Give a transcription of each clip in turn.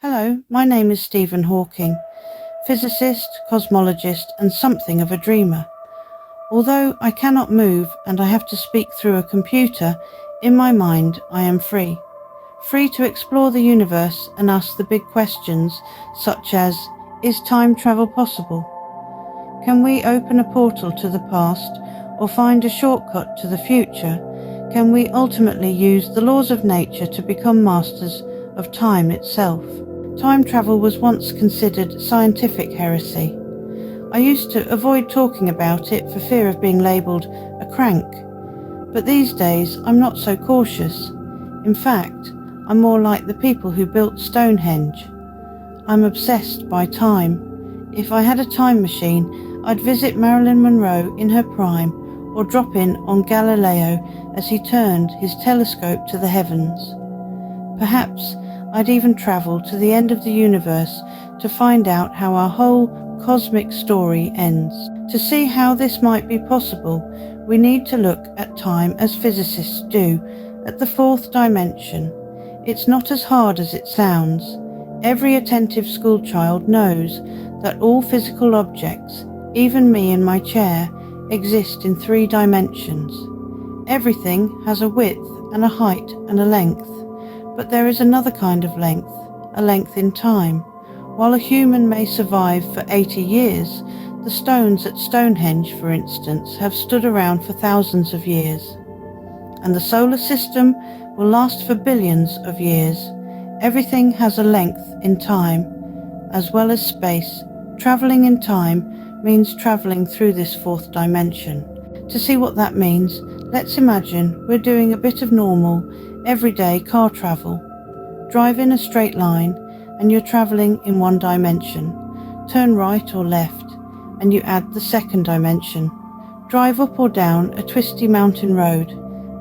Hello, my name is Stephen Hawking, physicist, cosmologist, and something of a dreamer. Although I cannot move and I have to speak through a computer, in my mind I am free. Free to explore the universe and ask the big questions such as, is time travel possible? Can we open a portal to the past or find a shortcut to the future? Can we ultimately use the laws of nature to become masters of time itself? Time travel was once considered scientific heresy. I used to avoid talking about it for fear of being labelled a crank. But these days I'm not so cautious. In fact, I'm more like the people who built Stonehenge. I'm obsessed by time. If I had a time machine, I'd visit Marilyn Monroe in her prime or drop in on Galileo as he turned his telescope to the heavens. Perhaps I'd even travel to the end of the universe to find out how our whole cosmic story ends. To see how this might be possible, we need to look at time as physicists do, at the fourth dimension. It's not as hard as it sounds. Every attentive schoolchild knows that all physical objects, even me in my chair, exist in 3 dimensions. Everything has a width and a height and a length. But there is another kind of length, a length in time. While a human may survive for 80 years, the stones at Stonehenge, for instance, have stood around for thousands of years. And the solar system will last for billions of years. Everything has a length in time, as well as space. Travelling in time means travelling through this 4th dimension. To see what that means, let's imagine we're doing a bit of normal, everyday car travel. Drive in a straight line and you're travelling in 1 dimension. Turn right or left and you add the 2nd dimension. Drive up or down a twisty mountain road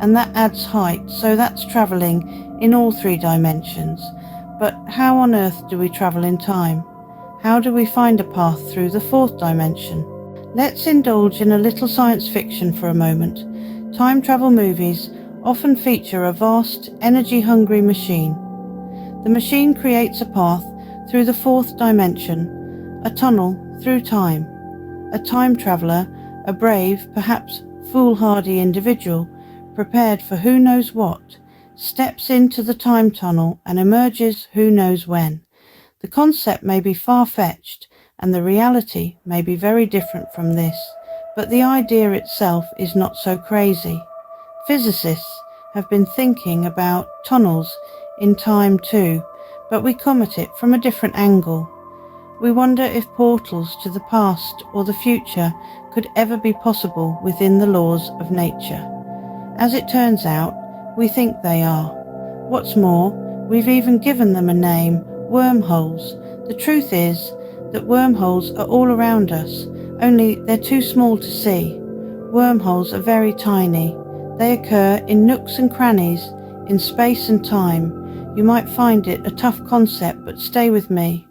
and that adds height, so that's travelling in all 3 dimensions. But how on earth do we travel in time? How do we find a path through the 4th dimension? Let's indulge in a little science fiction for a moment. Time travel movies often feature a vast, energy-hungry machine. The machine creates a path through the 4th dimension, a tunnel through time. A time traveller, a brave, perhaps foolhardy individual, prepared for who knows what, steps into the time tunnel and emerges who knows when. The concept may be far-fetched, and the reality may be very different from this, but the idea itself is not so crazy. Physicists have been thinking about tunnels in time too, but we come at it from a different angle. We wonder if portals to the past or the future could ever be possible within the laws of nature. As it turns out, we think they are. What's more, we've even given them a name, wormholes. The truth is that wormholes are all around us, only they're too small to see. Wormholes are very tiny. They occur in nooks and crannies, in space and time. You might find it a tough concept, but stay with me.